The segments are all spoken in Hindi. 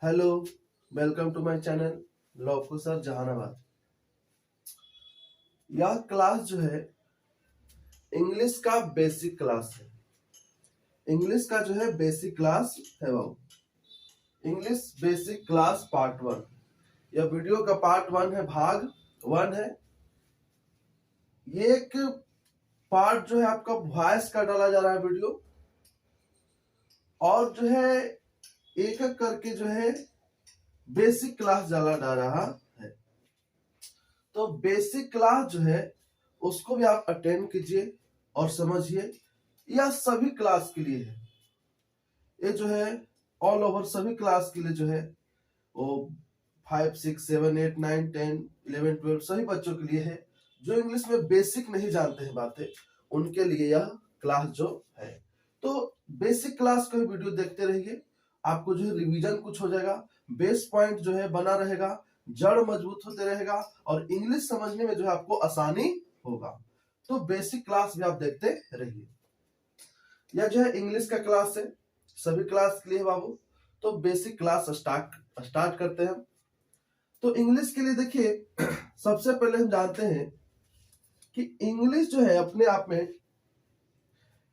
Hello, welcome to my channel law officer Jehanabad. यह क्लास जो है इंग्लिश का बेसिक क्लास है। इंग्लिश का जो है बेसिक क्लास है वो इंग्लिश बेसिक क्लास पार्ट 1। यह वीडियो का पार्ट 1 है, भाग 1 है। ये एक पार्ट जो है आपका वॉइस का डाला जा रहा है वीडियो, और जो है एक एक करके जो है बेसिक क्लास डाला जा रहा है। तो बेसिक क्लास जो है उसको भी आप अटेंड कीजिए और समझिए। यह सभी क्लास के लिए है। ये जो है ऑल ओवर सभी क्लास के लिए जो है वो 5, 6, 7, 8, 9, 10, 11, 12 सभी बच्चों के लिए है जो इंग्लिश में बेसिक नहीं जानते हैं बातें, उनके लिए यह क्लास जो है। तो बेसिक क्लास का वीडियो देखते रहिए, आपको जो है रिवीजन कुछ हो जाएगा, बेस पॉइंट जो है बना रहेगा, जड़ मजबूत होते रहेगा और इंग्लिश समझने में जो है आपको आसानी होगा। तो बेसिक क्लास भी आप देखते रहिए। यह जो है इंग्लिश का क्लास है, सभी क्लास के लिए बाबू। तो बेसिक क्लास स्टार्ट करते हैं। तो इंग्लिश के लिए देखिए, सबसे पहले हम जानते हैं कि इंग्लिश जो है अपने आप में,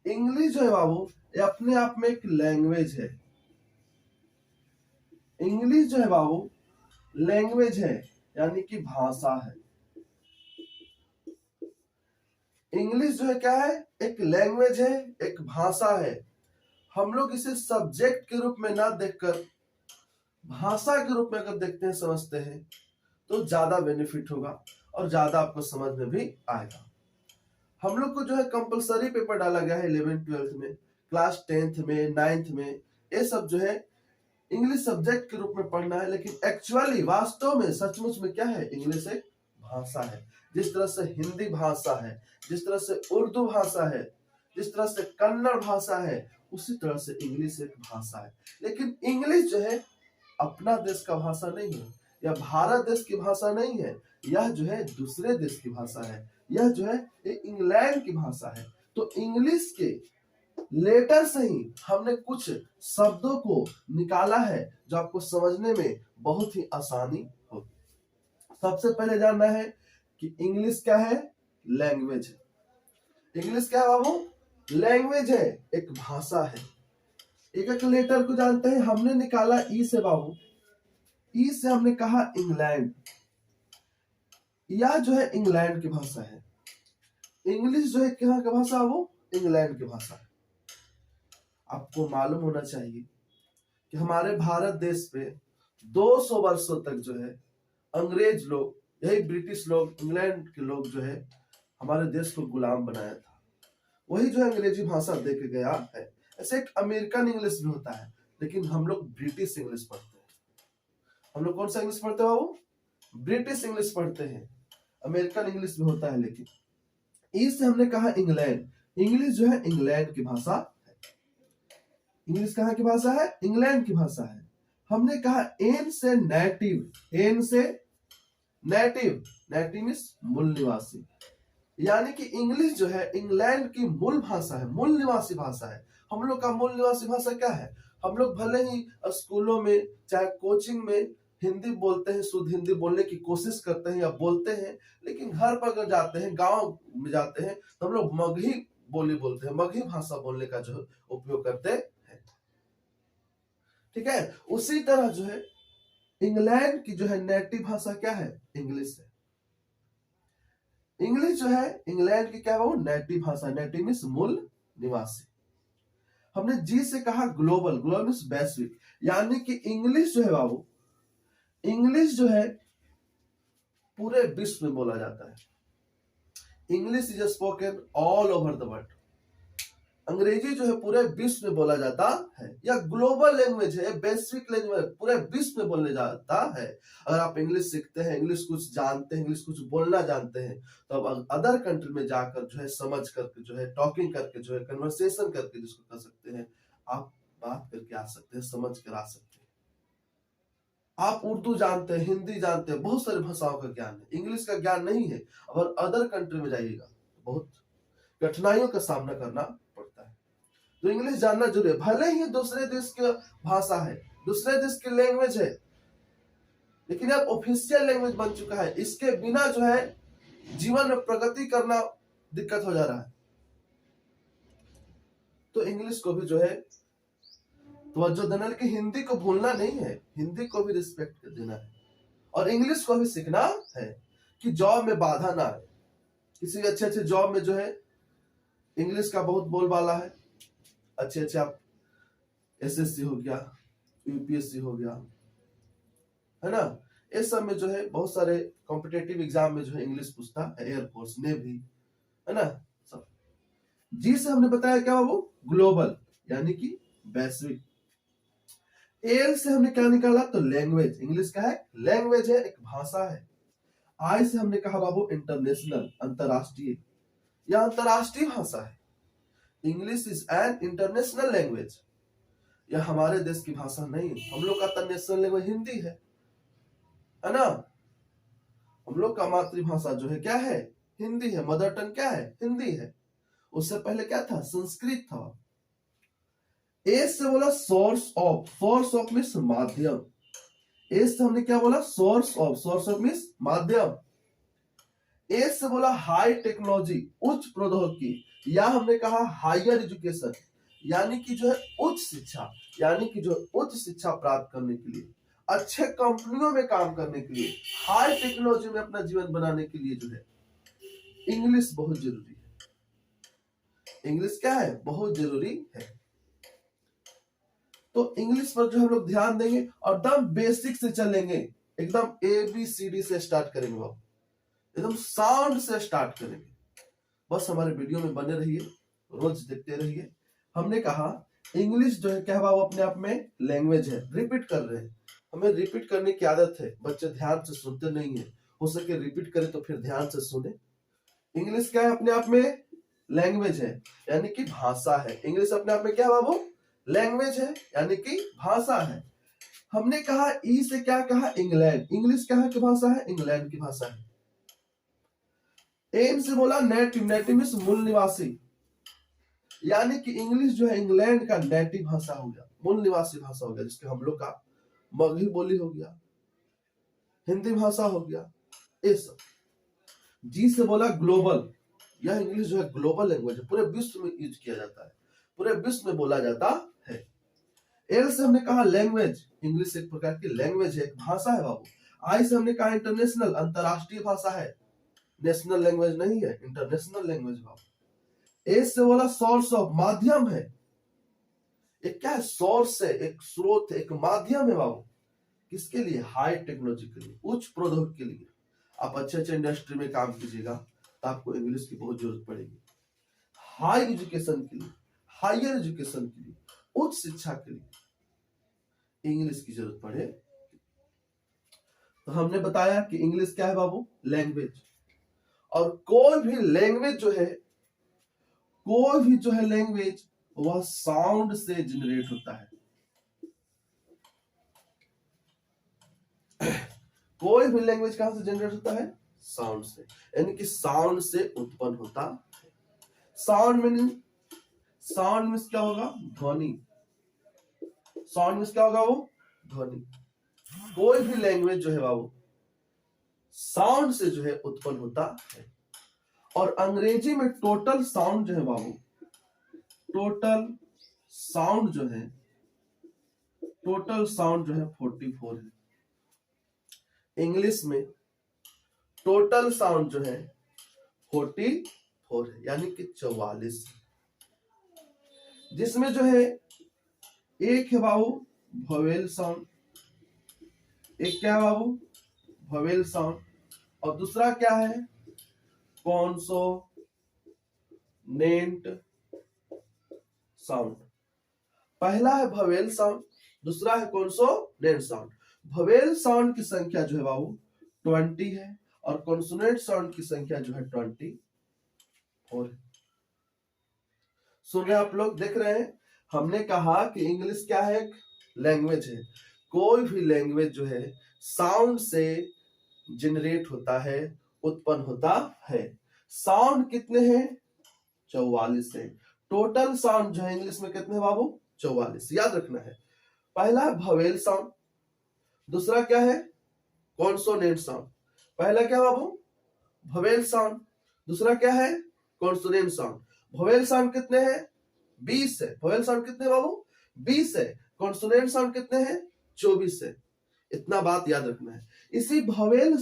इंग्लिश जो है बाबू ये अपने आप में एक लैंग्वेज है। इंग्लिश जो है बाबू लैंग्वेज है, यानी कि भाषा है। इंग्लिश जो है क्या है? एक लैंग्वेज है, एक भाषा है। हम लोग इसे सब्जेक्ट के रूप में ना देखकर भाषा के रूप में अगर देखते हैं, समझते हैं, तो ज्यादा बेनिफिट होगा और ज्यादा आपको समझ में भी आएगा। हम लोग को जो है कंपलसरी पेपर डाला गया है 11th 12th में, क्लास 10th में, 9th में, ये सब जो है इंग्लिश सब्जेक्ट के रूप में पढ़ना है। लेकिन एक्चुअली वास्तव में सचमुच में क्या है? इंग्लिश एक भाषा है। जिस तरह से हिंदी भाषा है, जिस तरह से उर्दू भाषा है, जिस तरह से कन्नड़ भाषा है, उसी तरह से इंग्लिश एक भाषा है। लेकिन इंग्लिश जो है अपना देश का भाषा नहीं है, यह भारत देश की भाषा नहीं है, यह जो है दूसरे देश की भाषा है, यह जो है इंग्लैंड की भाषा है। तो इंग्लिश के लेटर से ही हमने कुछ शब्दों को निकाला है जो आपको समझने में बहुत ही आसानी होगी। सबसे पहले जानना है कि इंग्लिश क्या है? लैंग्वेज है। इंग्लिश क्या है बाबू? लैंग्वेज है, एक भाषा है। एक एक लेटर को जानते हैं। हमने निकाला ई से बाबू, ई से हमने कहा इंग्लैंड। यह जो है इंग्लैंड की भाषा है। इंग्लिश जो है कहाँ की भाषा? वो इंग्लैंड की भाषा है। आपको मालूम होना चाहिए कि हमारे भारत देश पे 200 वर्षों तक जो है अंग्रेज लोग, यही ब्रिटिश लोग, इंग्लैंड के लोग जो है हमारे देश को गुलाम बनाया था। वही जो अंग्रेजी भाषा दे के गया है। ऐसे एक अमेरिकन इंग्लिश भी होता है, लेकिन हम लोग ब्रिटिश इंग्लिश पढ़ते हैं। हम लोग कौन सा इंग्लिश पढ़ते हैं बाबू? ब्रिटिश इंग्लिश पढ़ते हैं। अमेरिकन इंग्लिश भी होता है, लेकिन इससे हमने कहा इंग्लैंड। इंग्लिश जो है इंग्लैंड की भाषा है। इंग्लिश कहाँ की भाषा है? इंग्लैंड की भाषा है। हमने कहा एन से नेटिव। एन से नेटिव, नेटिव मींस मूल निवासी, यानी कि इंग्लिश जो है इंग्लैंड की मूल भाषा है, मूल निवासी भाषा है। हम लोग का मूल निवासी भाषा क्या है? हम लोग भले ही स्कूलों में चाहे कोचिंग में हिंदी बोलते हैं, शुद्ध हिंदी बोलने की कोशिश करते हैं या बोलते हैं, लेकिन घर पर अगर जाते हैं, गांव में जाते हैं, तो हम लोग मगही बोली बोलते हैं, मगही भाषा बोलने का जो उपयोग करते हैं। ठीक है, उसी तरह जो है इंग्लैंड की जो है नेटिव भाषा क्या है? इंग्लिश है। इंग्लिश जो है इंग्लैंड की क्या है? वो नेटिव भाषा। नेटिव मींस मूल निवासी। हमने जी से कहा ग्लोबल। ग्लोबल मींस वैश्विक, यानी कि इंग्लिश जो है बाबू, इंग्लिश जो है पूरे विश्व में बोला जाता है। English is spoken all over the world. अंग्रेजी जो है पूरे विश्व में बोला जाता है। यह ग्लोबल लैंग्वेज है, वैश्विक लैंग्वेज, पूरे विश्व में बोलने जाता है। अगर आप इंग्लिश सीखते हैं, इंग्लिश कुछ जानते हैं, इंग्लिश कुछ बोलना जानते हैं, तो अब अदर कंट्री में जाकर जो है समझ करके, जो है टॉकिंग करके, जो है कन्वर्सेशन करके जिसको कर सकते हैं, आप बात करके आ सकते हैं, समझ कर आ सकते हैं। आप उर्दू जानते हैं, हिंदी जानते हैं, बहुत सारी भाषाओं का ज्ञान है, इंग्लिश का ज्ञान नहीं है। अगर अदर कंट्री में जाइएगा तो बहुत कठिनाइयों का सामना करना पड़ता है। तो इंग्लिश जानना जरूरी है। भले ही दूसरे देश की भाषा है, दूसरे देश की लैंग्वेज है, लेकिन अब ऑफिशियल लैंग्वेज बन चुका है। इसके बिना जो है जीवन में प्रगति करना दिक्कत हो जा रहा है। तो इंग्लिश को भी जो है तवज्जो देना, लेकिन हिंदी को भूलना नहीं है, हिंदी को भी रिस्पेक्ट देना है और इंग्लिश को भी सीखना है कि जॉब में बाधा ना आए। किसी अच्छे अच्छे जॉब में जो है इंग्लिश का बहुत बोलबाला है। अच्छे अच्छे आप एसएससी हो गया, यूपीएससी हो गया, है ना, इस सब में जो है बहुत सारे कॉम्पिटेटिव एग्जाम में जो है इंग्लिश पूछता है, एयरफोर्स, नेवी, है ना सब। जी से हमने बताया क्या बाबू, ग्लोबल यानी कि वैश्विक। एल से हमने क्या निकाला, तो लैंग्वेज, इंग्लिश का है लैंग्वेज है, एक भाषा है। आई से हमने कहा बाबू इंटरनेशनल, अंतरराष्ट्रीय, यह अंतरराष्ट्रीय भाषा है। English is an international language, यह हमारे देश की भाषा नहीं है। हम लोग का नेशनल लैंग्वेज हिंदी है ना। हम लोग का मातृभाषा जो है क्या है, हिंदी है। मदर टंग क्या है, हिंदी है। उससे पहले क्या था, संस्कृत था। ए से बोला source of, source of means माध्यम। ए से हमने क्या बोला, सोर्स ऑफ मीन्स माध्यम। ए से बोला हाई टेक्नोलॉजी, उच्च प्रौद्योगिकी, या हमने कहा हायर एजुकेशन, यानी कि जो है उच्च शिक्षा, यानी कि जो उच्च शिक्षा प्राप्त करने के लिए, अच्छे कंपनियों में काम करने के लिए, हाई टेक्नोलॉजी में अपना जीवन बनाने के लिए जो है इंग्लिश बहुत जरूरी है। इंग्लिश क्या है, बहुत जरूरी है। तो इंग्लिश पर जो हम लोग ध्यान देंगे और एकदम बेसिक से चलेंगे, एकदम ABCD से स्टार्ट करेंगे बाबू, एकदम साउंड से स्टार्ट करेंगे। बस हमारे वीडियो में बने रहिए, रोज देखते रहिए। हमने कहा इंग्लिश जो है क्या बाबू अपने आप में लैंग्वेज है। रिपीट कर रहे हैं, हमें रिपीट करने की आदत है, बच्चे ध्यान से सुनते नहीं है। हो सके रिपीट करें तो फिर ध्यान से सुने। इंग्लिश क्या है, अपने आप में लैंग्वेज है, यानी कि भाषा है। इंग्लिश अपने आप में क्या बाबू, लैंग्वेज है, यानी कि भाषा है। हमने कहा ई से क्या कहा, इंग्लैंड, इंग्लिश क्या है, की भाषा है, इंग्लैंड की भाषा है। एन से बोला नेटिव, नेटिव मीन्स मूल निवासी, यानी कि इंग्लिश जो है इंग्लैंड का नेटिव भाषा हो गया, मूल निवासी भाषा हो गया, जिसके हम लोग का मगही बोली हो गया, हिंदी भाषा हो गया, ये सब। जी से बोला ग्लोबल, यह इंग्लिश जो है ग्लोबल लैंग्वेज है, पूरे विश्व में यूज किया जाता है, पूरे विश्व में बोला जाता है। एल से हमने कहा लैंग्वेज, इंग्लिश एक प्रकार की लैंग्वेज है, एक भाषा है बाबू। आई से हमने कहा इंटरनेशनल, अंतरराष्ट्रीय भाषा है, नेशनल लैंग्वेज नहीं है, इंटरनेशनल लैंग्वेज बाबू। ए से बोला सोर्स ऑफ, माध्यम है। एक क्या है, सोर्स है, एक स्रोत है, एक माध्यम है बाबू। किसके लिए, हाई टेक्नोलॉजी के लिए, उच्च प्रौद्योगिकी के लिए। आप अच्छे अच्छे इंडस्ट्री में काम कीजिएगा तो आपको इंग्लिश की बहुत जरूरत पड़ेगी। हाई एजुकेशन के लिए, हायर एजुकेशन के लिए, उच्च शिक्षा के लिए इंग्लिश की जरूरत पड़े। तो हमने बताया कि इंग्लिश क्या है बाबू, लैंग्वेज। और कोई भी लैंग्वेज जो है, कोई भी जो है लैंग्वेज, वह साउंड से जनरेट होता है। कोई भी लैंग्वेज कहां से जनरेट होता है, साउंड से, यानी कि साउंड से उत्पन्न होता है। साउंड मीनिंग, साउंड मीन्स क्या होगा, ध्वनि। साउंड मीन्स क्या होगा, वो ध्वनि। कोई भी लैंग्वेज जो है बाबू साउंड से जो है उत्पन्न होता है। और अंग्रेजी में टोटल साउंड जो है बाबू, टोटल साउंड जो है, टोटल साउंड जो है 44 है। इंग्लिश में टोटल साउंड जो है 44 है, यानी कि 44, जिसमें जो है एक है बाबू वोवेल साउंड, एक क्या है बाबू, वोवेल साउंड, और दूसरा क्या है, कॉन्सोनेंट साउंड। पहला है वोवेल साउंड, दूसरा है कॉन्सोनेंट साउंड। वोवेल साउंड की संख्या जो है बाबू 20 है, और कॉन्सोनेंट साउंड की संख्या जो है 24 है। सुन रहे आप लोग, देख रहे हैं। हमने कहा कि इंग्लिश क्या है, लैंग्वेज है। कोई भी लैंग्वेज जो है साउंड से जनरेट होता है, उत्पन्न होता है। साउंड कितने हैं, 44 है। टोटल साउंड जो है इंग्लिश में कितने हैं बाबू, 44, याद रखना है। पहला है भवेल साउंड, दूसरा क्या है कॉन्सोनेंट साउंड। पहला क्या बाबू भवेल साउंड, दूसरा क्या है कॉन्सोनेंट साउंड। भवेल साउंड कितने हैं 20 है। भवेल साउंड कितने बाबू 20 है। कॉन्सोनेंट साउंड कितने हैं 24 है। इतना बात याद रखना है। इसी भवेल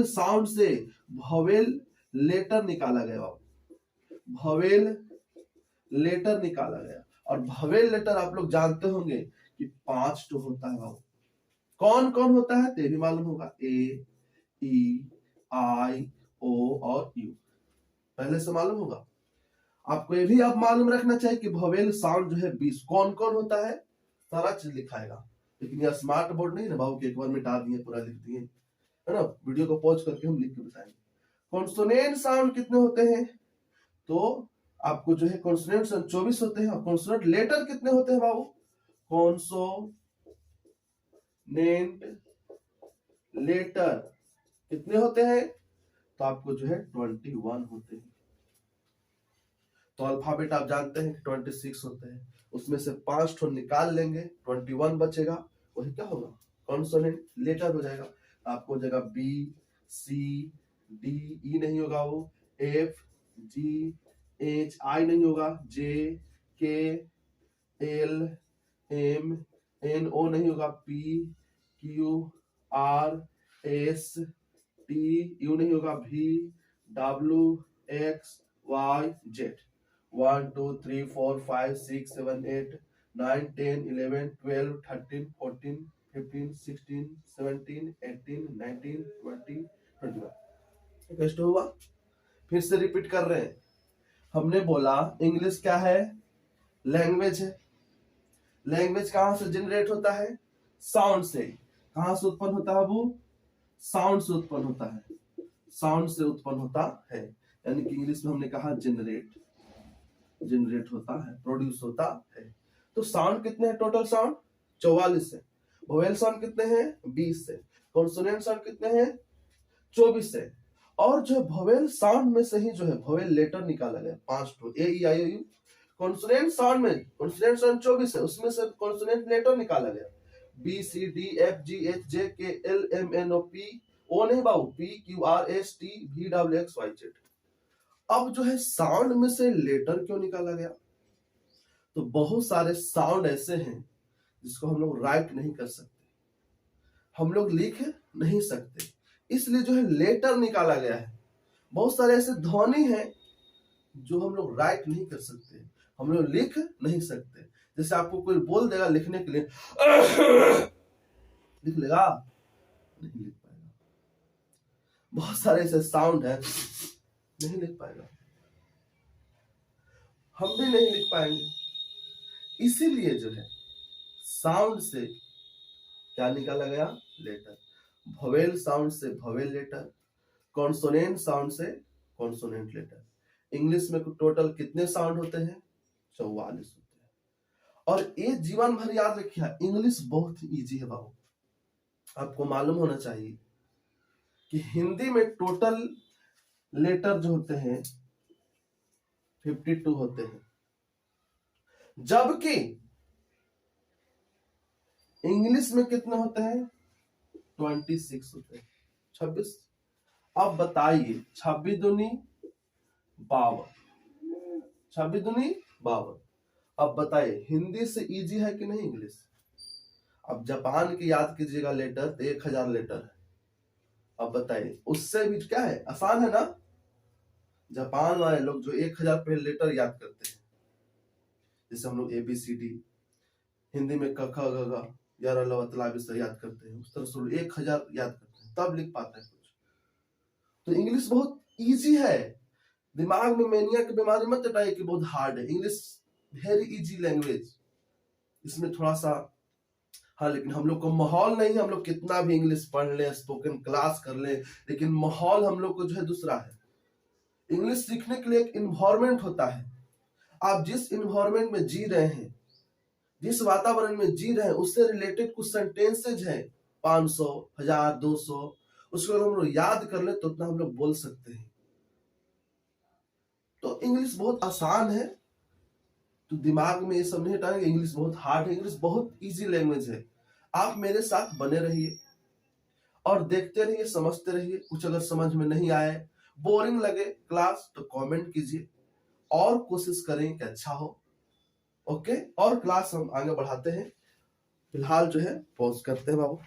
साउंड से भवेल लेटर निकाला गया बाबू। भवेल लेटर निकाला गया। और भवेल लेटर आप लोग जानते होंगे कि 5 तो होता है बाबू। कौन कौन होता है ते भी मालूम होगा, ए ई आई ओ और यू, पहले से मालूम होगा आपको। ये भी अब मालूम रखना चाहिए कि भवेल साउंड जो है 20 कौन कौन होता है, सारा चीज लिखाएगा। लेकिन यह स्मार्ट बोर्ड नहीं ना बाबू कि एक बार मिटा दिए पूरा लिख दिए, है ना। वीडियो को पॉज करके हम लिख के बताएंगे। कॉन्सोनेंट साउंड कितने होते हैं, तो आपको जो है कॉन्सोनेंट साउंड 24 होते हैं। और कॉन्सोनेंट लेटर कितने होते हैं बाबू, कॉन्सोनेंट लेटर कितने होते हैं, तो आपको जो है 21 होते हैं। तो अल्फाबेट आप जानते हैं कि 26 होते हैं, उसमें से 5 ठो निकाल लेंगे, 21 बचेगा, वही क्या होगा कॉन्सोनेंट लेटर हो जाएगा। आपको हो जाएगा बी सी डी, ई नहीं होगा वो, एफ जी एच, आई नहीं होगा, जे के एल एम एन, ओ नहीं होगा, P Q R S T, you नहीं होगा, भी डब्ल्यू एक्स वाई जेड। 1 2 3 4 5 6 7 8 9 10 11 12 13 14 15 16 17 18 19 20 21। कैसे हुआ, फिर से रिपीट कर रहे हैं। हमने बोला इंग्लिश क्या है, लैंग्वेज है। लैंग्वेज कहां से जनरेट होता है, साउंड से। कहां से उत्पन्न होता है वो, साउंड से उत्पन्न होता है, साउंड से उत्पन्न होता है। यानी कि इंग्लिश में हमने कहा जनरेट होता है, प्रोड्यूस होता है। तो साउंड कितने हैं, टोटल साउंड 44 है। वोवेल साउंड कितने हैं 20 है। कॉन्सोनेंट साउंड कितने हैं 24 है। और जो वोवेल साउंड में से ही जो है वोवेल लेटर निकाला गया 5 ठो, A E I O U. Consonant sound में, कॉन्सोनेंट साउंड 24 है, उसमें से कॉन्सोनेंट लेटर निकाला गया B C D F G H J K L M N O P, O नहीं बाबू, P Q R S T V W X Y Z. अब जो है साउंड में से लेटर क्यों निकाला गया, तो बहुत सारे साउंड ऐसे हैं जिसको हम लोग राइट नहीं कर सकते, हम लोग लिख नहीं सकते, इसलिए जो है लेटर निकाला गया है। बहुत सारे ऐसे ध्वनि हैं जो हम लोग राइट नहीं कर सकते, हम लोग लिख नहीं सकते। जैसे आपको कोई बोल देगा लिखने के लिए, लिख लेगा, नहीं लिख पाएगा। बहुत सारे ऐसे साउंड है, नहीं लिख पाएगा, हम भी नहीं लिख पाएंगे। इसीलिए जो है साउंड से क्या निकाला गया, लेटर। वोवेल साउंड से वोवेल लेटर, कॉन्सोनेंट साउंड से कॉन्सोनेंट लेटर। इंग्लिश में टोटल कितने साउंड होते हैं 44 होते हैं। और ये जीवन भर याद रखिए, इंग्लिश बहुत इजी है बाबू। आपको मालूम होना चाहिए कि हिंदी में टोटल लेटर जो होते हैं 52 होते हैं, जबकि इंग्लिश में कितने होते हैं 26 होते हैं, 26। अब बताइए 26 दूनी 52, 26 दूनी 52। अब बताइए हिंदी से इजी है कि नहीं इंग्लिश। अब जापान की याद कीजिएगा लेटर तो 1000 लेटर है। अब बताइए उससे भी क्या है, आसान है ना। जापान वाले लोग जो 1000 पहले लेटर याद करते हैं, जैसे हम लोग ABCD हिंदी में क ख ग घ यार अल्लाह से याद करते हैं, उस तरह से 1000 याद करते हैं तब लिख पाते हैं कुछ। तो इंग्लिश बहुत इजी है, दिमाग में मेनिया की बीमारी मत हटाइए कि बहुत हार्ड है। इंग्लिश वेरी इजी लैंग्वेज, इसमें थोड़ा सा हाँ, लेकिन हम लोग को माहौल नहीं है। हम लोग कितना भी इंग्लिश पढ़ ले, स्पोकन क्लास कर ले, लेकिन माहौल हम लोग को जो है दूसरा है। इंग्लिश सीखने के लिए एक इन्वायरमेंट होता है। आप जिस इन्वायरमेंट में जी रहे हैं, जिस वातावरण में जी रहे हैं, उससे रिलेटेड कुछ सेंटेंसेज हैं 500 1000 200, उसको अगर हम लोग याद कर ले तो उतना हम लोग बोल सकते हैं। तो इंग्लिश बहुत आसान है, तो दिमाग में ये सब नहीं हटाएंगे इंग्लिश बहुत हार्ड है। इंग्लिश बहुत इजी लैंग्वेज है। आप मेरे साथ बने रहिए और देखते रहिए, समझते रहिए। कुछ अगर समझ में नहीं आए, बोरिंग लगे क्लास, तो कमेंट कीजिए और कोशिश करें कि अच्छा हो। ओके, और क्लास हम आगे बढ़ाते हैं। फिलहाल जो है पॉज करते हैं बाबू।